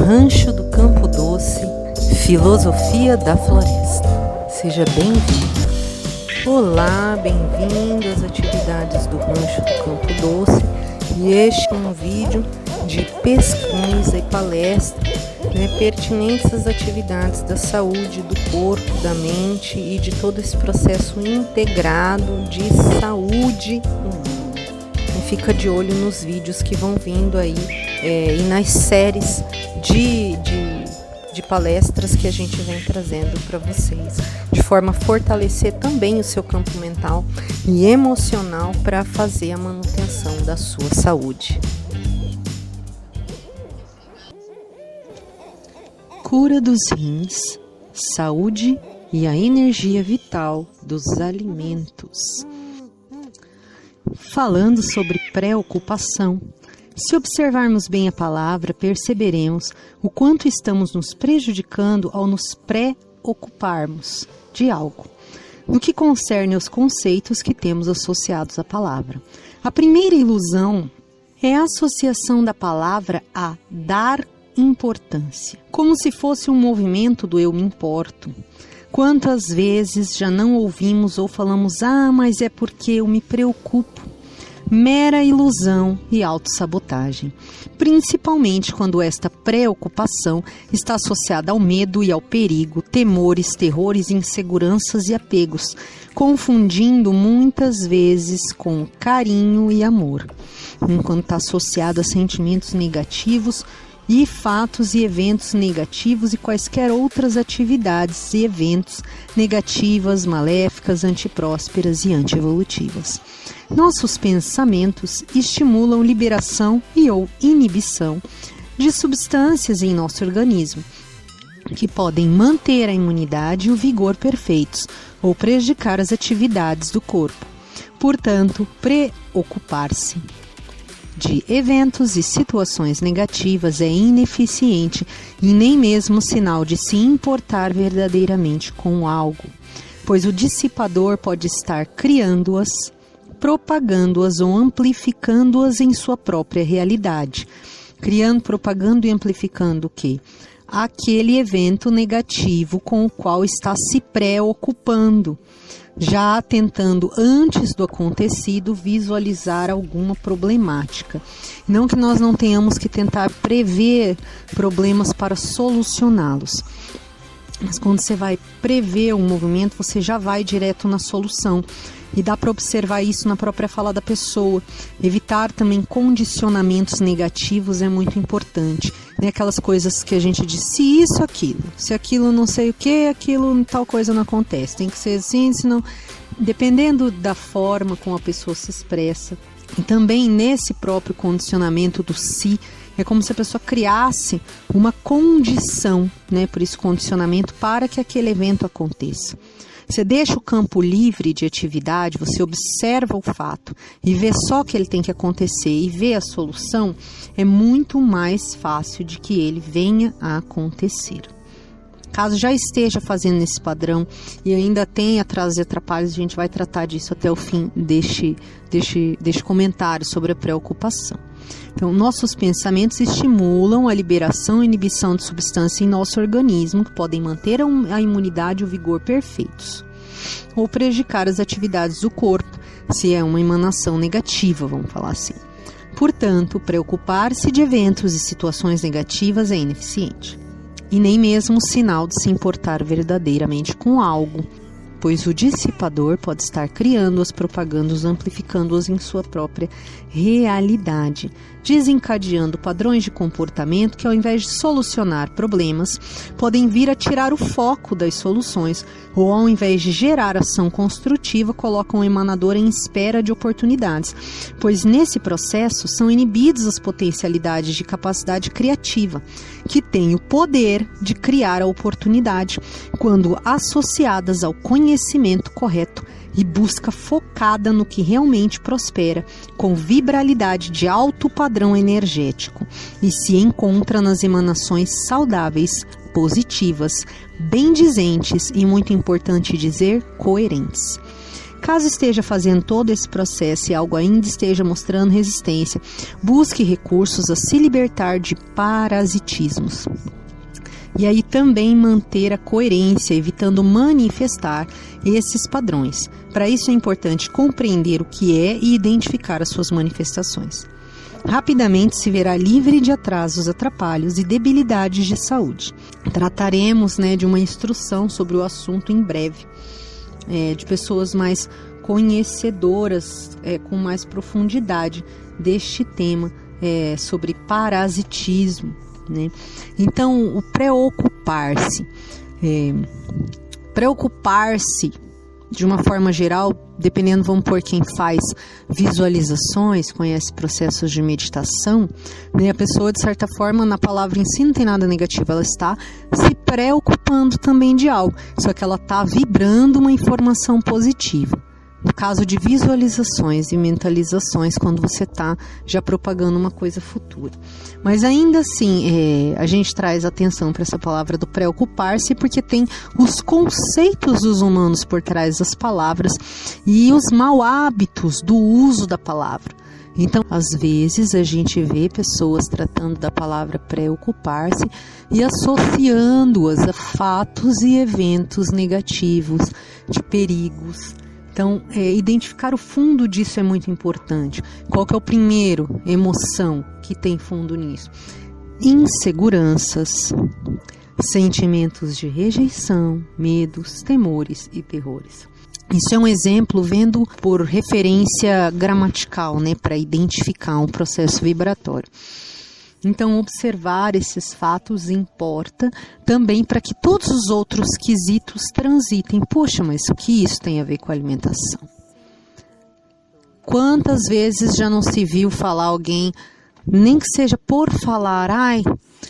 Rancho do Campo Doce, Filosofia da Floresta. Seja bem-vindo. Olá, bem-vindo às atividades do Rancho do Campo Doce. E este é um vídeo de pesquisa e palestra, pertinentes às atividades da saúde, do corpo, da mente e de todo esse processo integrado de saúde humana. E fica de olho nos vídeos que vão vindo aí e nas séries de palestras que a gente vem trazendo para vocês, de forma a fortalecer também o seu campo mental e emocional para fazer a manutenção da sua saúde. Cura dos rins, saúde e a energia vital dos alimentos. Falando sobre preocupação, se observarmos bem a palavra, perceberemos o quanto estamos nos prejudicando ao nos preocuparmos de algo, no que concerne aos conceitos que temos associados à palavra. A primeira ilusão é a associação da palavra a dar importância, como se fosse um movimento do eu me importo. Quantas vezes já não ouvimos ou falamos, mas é porque eu me preocupo. Mera ilusão e autossabotagem, principalmente quando esta preocupação está associada ao medo e ao perigo, temores, terrores, inseguranças e apegos, confundindo muitas vezes com carinho e amor, enquanto está associado a sentimentos negativos e fatos e eventos negativos e quaisquer outras atividades e eventos negativas, maléficas, antiprósperas e antievolutivas. Nossos pensamentos estimulam liberação e ou inibição de substâncias em nosso organismo, que podem manter a imunidade e o vigor perfeitos ou prejudicar as atividades do corpo. Portanto, preocupar-se de eventos e situações negativas é ineficiente e nem mesmo sinal de se importar verdadeiramente com algo, pois o dissipador pode estar criando-as, propagando-as ou amplificando-as em sua própria realidade, criando, propagando e amplificando o quê? Aquele evento negativo com o qual está se preocupando, já tentando, antes do acontecido, visualizar alguma problemática. Não que nós não tenhamos que tentar prever problemas para solucioná-los, mas quando você vai prever um movimento, você já vai direto na solução. E dá para observar isso na própria fala da pessoa. Evitar também condicionamentos negativos é muito importante. Aquelas coisas que a gente diz, se isso, aquilo. Se aquilo não sei o que, aquilo, tal coisa não acontece. Tem que ser assim, senão... Dependendo da forma como a pessoa se expressa. E também nesse próprio condicionamento do si, é como se a pessoa criasse uma condição, por isso condicionamento, para que aquele evento aconteça. Você deixa o campo livre de atividade, você observa o fato e vê só o que ele tem que acontecer e vê a solução, é muito mais fácil de que ele venha a acontecer. Caso já esteja fazendo esse padrão e ainda tenha atrasos e atrapalhos, a gente vai tratar disso até o fim deste comentário sobre a preocupação. Então, nossos pensamentos estimulam a liberação e inibição de substâncias em nosso organismo que podem manter a imunidade e o vigor perfeitos, ou prejudicar as atividades do corpo, se é uma emanação negativa, vamos falar assim. Portanto, preocupar-se de eventos e situações negativas é ineficiente, e nem mesmo sinal de se importar verdadeiramente com algo, pois o dissipador pode estar criando-as, propagando-as, amplificando-as em sua própria realidade, desencadeando padrões de comportamento que, ao invés de solucionar problemas, podem vir a tirar o foco das soluções, ou ao invés de gerar ação construtiva, colocam o emanador em espera de oportunidades, pois nesse processo são inibidas as potencialidades de capacidade criativa, que tem o poder de criar a oportunidade quando associadas ao conhecimento correto e busca focada no que realmente prospera, com vibralidade de alto padrão energético e se encontra nas emanações saudáveis, positivas, bendizentes e, muito importante dizer, coerentes. Caso esteja fazendo todo esse processo e algo ainda esteja mostrando resistência, busque recursos a se libertar de parasitismos. E aí também manter a coerência, evitando manifestar esses padrões. Para isso é importante compreender o que é e identificar as suas manifestações. Rapidamente se verá livre de atrasos, atrapalhos e debilidades de saúde. Trataremos, de uma instrução sobre o assunto em breve, de pessoas mais conhecedoras, com mais profundidade deste tema, sobre parasitismo. Então, o preocupar-se. Preocupar-se, de uma forma geral, dependendo, vamos por quem faz visualizações, conhece processos de meditação, a pessoa, de certa forma, na palavra em si não tem nada negativo, ela está se preocupando também de algo, só que ela está vibrando uma informação positiva. No caso de visualizações e mentalizações, quando você está já propagando uma coisa futura. Mas ainda assim, a gente traz atenção para essa palavra do preocupar-se, porque tem os conceitos dos humanos por trás das palavras e os mau hábitos do uso da palavra. Então, às vezes, a gente vê pessoas tratando da palavra preocupar-se e associando-as a fatos e eventos negativos, de perigos. Então, identificar o fundo disso é muito importante. Qual que é o primeiro emoção que tem fundo nisso? Inseguranças, sentimentos de rejeição, medos, temores e terrores. Isso é um exemplo vendo por referência gramatical, para identificar um processo vibratório. Então, observar esses fatos importa também para que todos os outros quesitos transitem. Poxa, mas o que isso tem a ver com a alimentação? Quantas vezes já não se viu falar alguém, nem que seja por falar,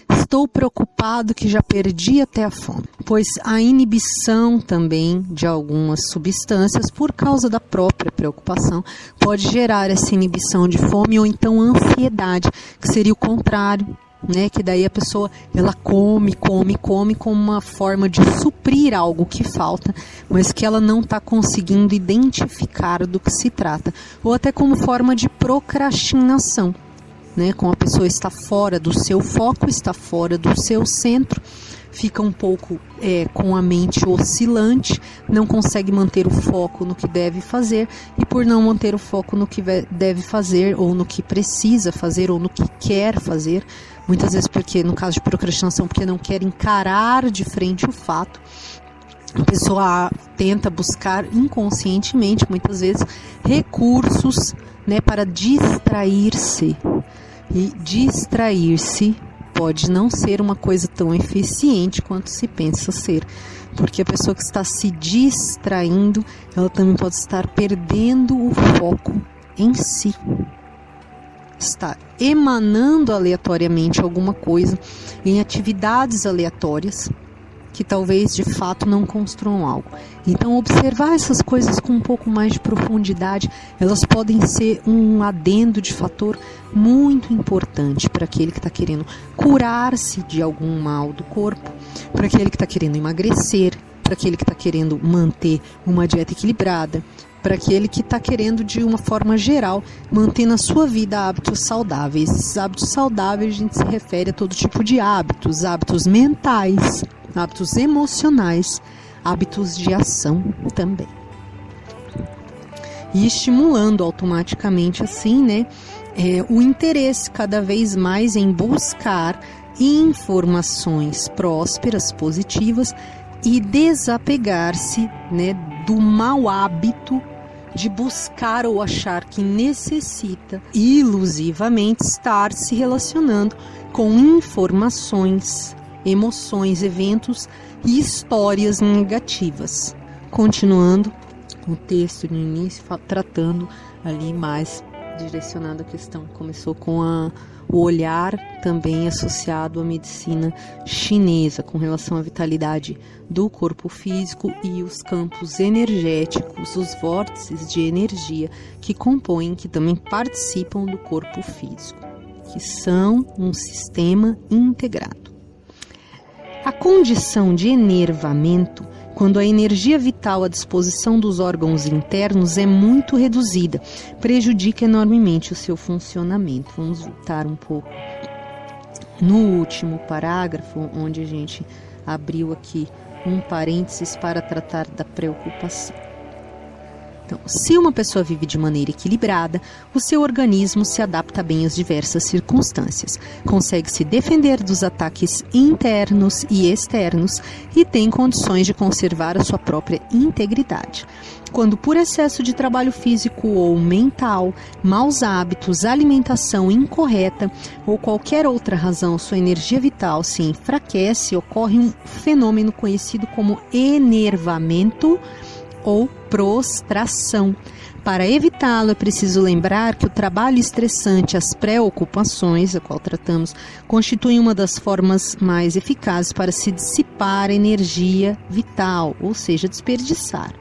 estou preocupado que já perdi até a fome. Pois a inibição também de algumas substâncias, por causa da própria preocupação, pode gerar essa inibição de fome ou então ansiedade, que seria o contrário, que daí a pessoa ela come como uma forma de suprir algo que falta, mas que ela não está conseguindo identificar do que se trata, ou até como forma de procrastinação. Como a pessoa está fora do seu foco, está fora do seu centro, fica um pouco com a mente oscilante, não consegue manter o foco no que deve fazer, e por não manter o foco no que deve fazer, ou no que precisa fazer, ou no que quer fazer, muitas vezes porque, no caso de procrastinação, porque não quer encarar de frente o fato, a pessoa tenta buscar inconscientemente, muitas vezes, recursos para distrair-se. E distrair-se pode não ser uma coisa tão eficiente quanto se pensa ser, porque a pessoa que está se distraindo, ela também pode estar perdendo o foco em si. Está emanando aleatoriamente alguma coisa em atividades aleatórias que talvez de fato não construam algo. Então, observar essas coisas com um pouco mais de profundidade, elas podem ser um adendo de fator muito importante para aquele que está querendo curar-se de algum mal do corpo, para aquele que está querendo emagrecer, para aquele que está querendo manter uma dieta equilibrada, para aquele que está querendo, de uma forma geral, manter na sua vida hábitos saudáveis. Esses hábitos saudáveis, a gente se refere a todo tipo de hábitos, hábitos mentais, hábitos emocionais, hábitos de ação também. E estimulando automaticamente assim, o interesse cada vez mais em buscar informações prósperas, positivas, e desapegar-se do mau hábito de buscar ou achar que necessita ilusivamente estar se relacionando com informações, emoções, eventos e histórias negativas. Continuando o texto no início, tratando ali mais direcionado à questão, começou com o olhar também associado à medicina chinesa, com relação à vitalidade do corpo físico e os campos energéticos, os vórtices de energia que compõem, que também participam do corpo físico, que são um sistema integrado. A condição de enervamento quando a energia vital à disposição dos órgãos internos é muito reduzida, prejudica enormemente o seu funcionamento. Vamos voltar um pouco no último parágrafo, onde a gente abriu aqui um parênteses para tratar da preocupação. Então, se uma pessoa vive de maneira equilibrada, o seu organismo se adapta bem às diversas circunstâncias, consegue se defender dos ataques internos e externos e tem condições de conservar a sua própria integridade. Quando por excesso de trabalho físico ou mental, maus hábitos, alimentação incorreta ou qualquer outra razão sua energia vital se enfraquece, ocorre um fenômeno conhecido como enervamento ou prostração. Para evitá-lo, é preciso lembrar que o trabalho estressante, as preocupações, a qual tratamos, constituem uma das formas mais eficazes para se dissipar energia vital, ou seja, desperdiçar.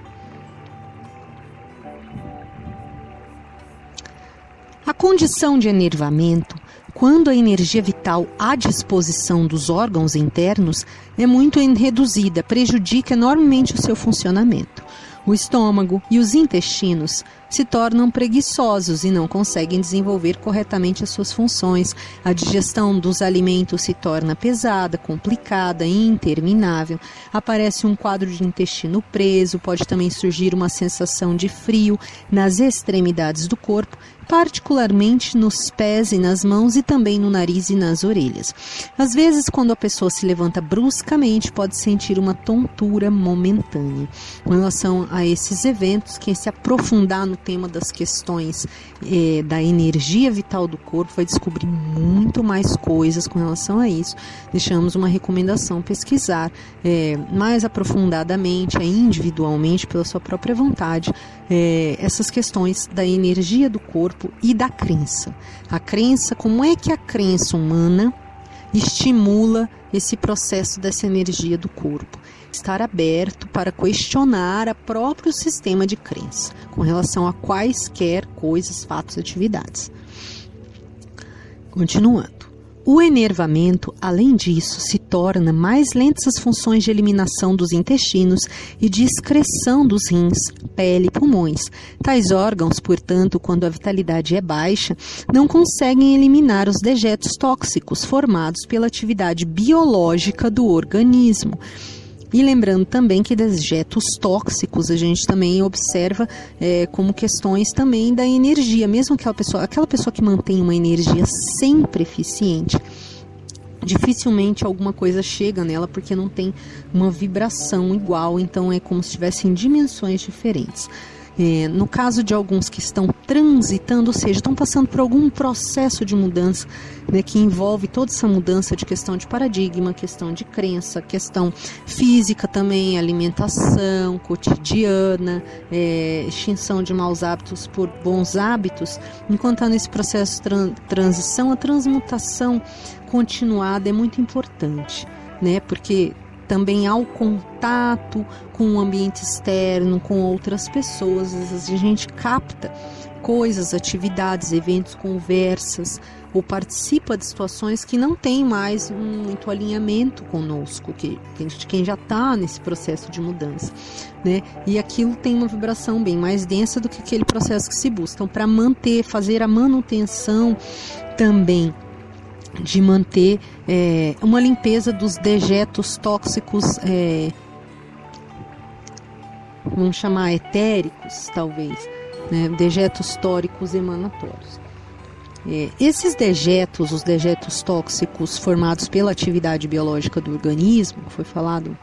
A condição de enervamento, quando a energia vital à disposição dos órgãos internos é muito reduzida, prejudica enormemente o seu funcionamento. O estômago e os intestinos se tornam preguiçosos e não conseguem desenvolver corretamente as suas funções. A digestão dos alimentos se torna pesada, complicada e interminável. Aparece um quadro de intestino preso, pode também surgir uma sensação de frio nas extremidades do corpo, particularmente nos pés e nas mãos e também no nariz e nas orelhas. Às vezes, quando a pessoa se levanta bruscamente, pode sentir uma tontura momentânea. Com relação a esses eventos, quem se aprofundar no tema das questões da energia vital do corpo vai descobrir muito mais coisas com relação a isso. Deixamos uma recomendação: pesquisar mais aprofundadamente, individualmente, pela sua própria vontade, essas questões da energia do corpo e da crença. A crença, como é que a crença humana estimula esse processo dessa energia do corpo? Estar aberto para questionar o próprio sistema de crença com relação a quaisquer coisas, fatos, atividades. Continuando. O enervamento, além disso, se torna mais lentas as funções de eliminação dos intestinos e de excreção dos rins, pele e pulmões. Tais órgãos, portanto, quando a vitalidade é baixa, não conseguem eliminar os dejetos tóxicos formados pela atividade biológica do organismo. E lembrando também que dejetos tóxicos a gente também observa como questões também da energia. Mesmo aquela pessoa que mantém uma energia sempre eficiente, dificilmente alguma coisa chega nela porque não tem uma vibração igual, então é como se estivessem dimensões diferentes. No caso de alguns que estão transitando, ou seja, estão passando por algum processo de mudança, que envolve toda essa mudança de questão de paradigma, questão de crença, questão física também, alimentação cotidiana, extinção de maus hábitos por bons hábitos. Enquanto está nesse processo de transição, a transmutação continuada é muito importante, porque também ao contato com o ambiente externo, com outras pessoas, às vezes a gente capta coisas, atividades, eventos, conversas, ou participa de situações que não tem mais muito alinhamento conosco, quem já está nesse processo de mudança, E aquilo tem uma vibração bem mais densa do que aquele processo que se busca. Então, para fazer a manutenção também de manter uma limpeza dos dejetos tóxicos, vamos chamar etéricos, talvez, dejetos tóricos emanatórios. Esses dejetos, os dejetos tóxicos formados pela atividade biológica do organismo, que foi falado,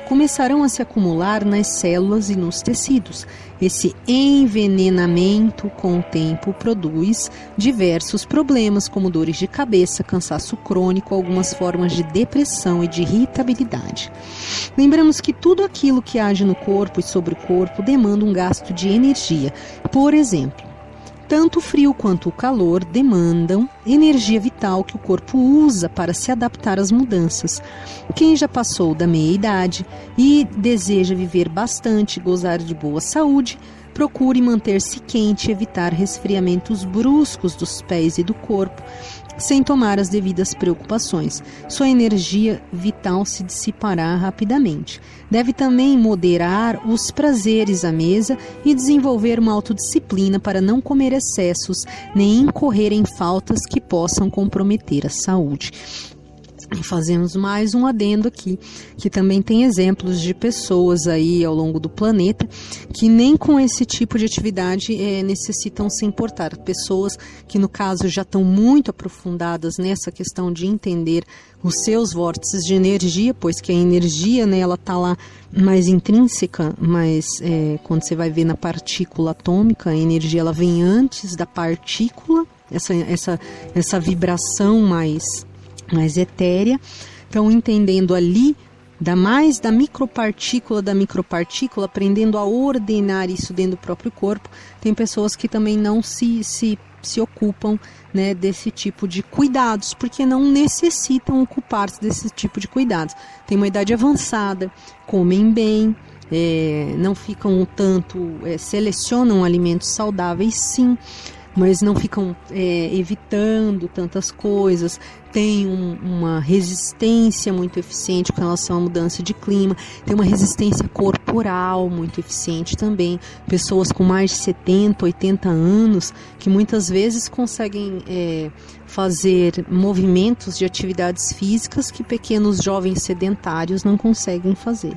começarão a se acumular nas células e nos tecidos. Esse envenenamento, com o tempo, produz diversos problemas, como dores de cabeça, cansaço crônico, algumas formas de depressão e de irritabilidade. Lembramos que tudo aquilo que age no corpo e sobre o corpo demanda um gasto de energia. Por exemplo, tanto o frio quanto o calor demandam energia vital que o corpo usa para se adaptar às mudanças. Quem já passou da meia-idade e deseja viver bastante e gozar de boa saúde, procure manter-se quente e evitar resfriamentos bruscos dos pés e do corpo. sem tomar as devidas preocupações. Sua energia vital se dissipará rapidamente. Deve também moderar os prazeres à mesa e desenvolver uma autodisciplina para não comer excessos nem incorrer em faltas que possam comprometer a saúde. E fazemos mais um adendo aqui, que também tem exemplos de pessoas aí ao longo do planeta que nem com esse tipo de atividade necessitam se importar. Pessoas que, no caso, já estão muito aprofundadas nessa questão de entender os seus vórtices de energia, pois que a energia, né, ela está lá mais intrínseca, mas quando você vai ver na partícula atômica, a energia ela vem antes da partícula, essa vibração mais etérea. Então, entendendo ali da micropartícula, aprendendo a ordenar isso dentro do próprio corpo, tem pessoas que também não se ocupam, né, desse tipo de cuidados, porque não necessitam ocupar-se desse tipo de cuidados. Tem uma idade avançada, comem bem, não ficam tanto, selecionam alimentos saudáveis, sim, mas não ficam evitando tantas coisas, tem uma resistência muito eficiente com relação à mudança de clima, tem uma resistência corporal muito eficiente também. Pessoas com mais de 70, 80 anos, que muitas vezes conseguem fazer movimentos de atividades físicas que pequenos jovens sedentários não conseguem fazer,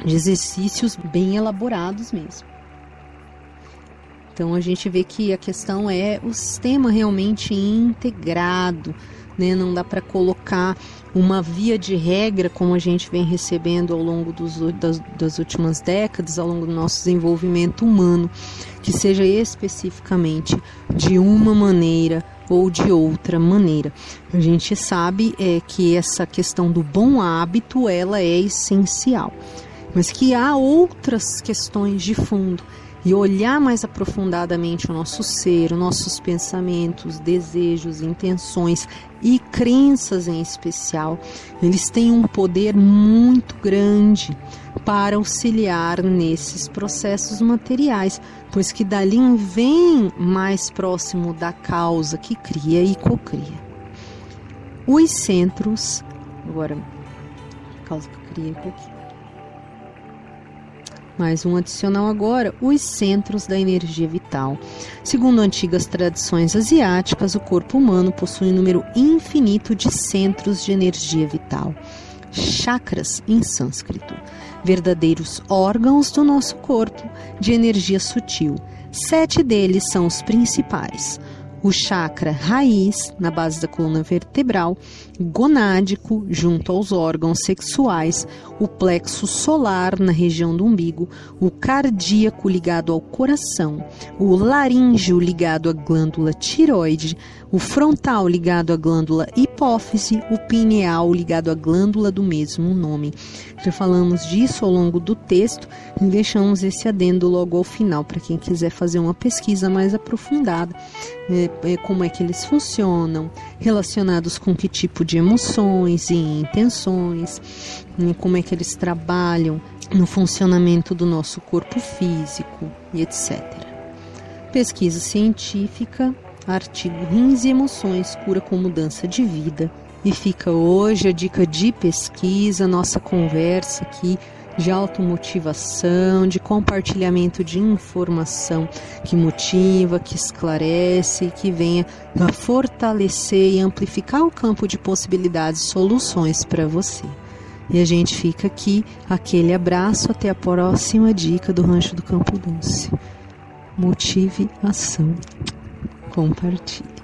de exercícios bem elaborados mesmo. Então a gente vê que a questão é o sistema realmente integrado, né? Não dá para colocar uma via de regra como a gente vem recebendo ao longo das últimas décadas, ao longo do nosso desenvolvimento humano, que seja especificamente de uma maneira ou de outra maneira. A gente sabe que essa questão do bom hábito ela é essencial, mas que há outras questões de fundo. E olhar mais aprofundadamente o nosso ser, os nossos pensamentos, desejos, intenções e crenças em especial, eles têm um poder muito grande para auxiliar nesses processos materiais, pois que dali vem mais próximo da causa que cria e cocria. Os centros, agora, causa que cria e cocria. Mais um adicional agora, os centros da energia vital. Segundo antigas tradições asiáticas, o corpo humano possui um número infinito de centros de energia vital. Chakras em sânscrito, verdadeiros órgãos do nosso corpo de energia sutil. 7 deles são os principais. O chakra raiz, na base da coluna vertebral, gonádico, junto aos órgãos sexuais, o plexo solar, na região do umbigo, o cardíaco, ligado ao coração, o laríngeo, ligado à glândula tireoide, o frontal, ligado à glândula hipófise, o pineal, ligado à glândula do mesmo nome. Já falamos disso ao longo do texto e deixamos esse adendo logo ao final, para quem quiser fazer uma pesquisa mais aprofundada, como é que eles funcionam, relacionados com que tipo de emoções e intenções, como é que eles trabalham no funcionamento do nosso corpo físico e etc. Pesquisa científica, artigo Rins e Emoções, cura com mudança de vida. E fica hoje a dica de pesquisa, nossa conversa aqui de automotivação, de compartilhamento de informação que motiva, que esclarece, que venha a fortalecer e amplificar o campo de possibilidades e soluções para você. E a gente fica aqui, aquele abraço, até a próxima dica do Rancho do Campo Doce. Motive ação. Compartilhe.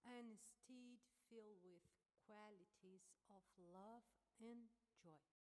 and filled with qualities of love and joy.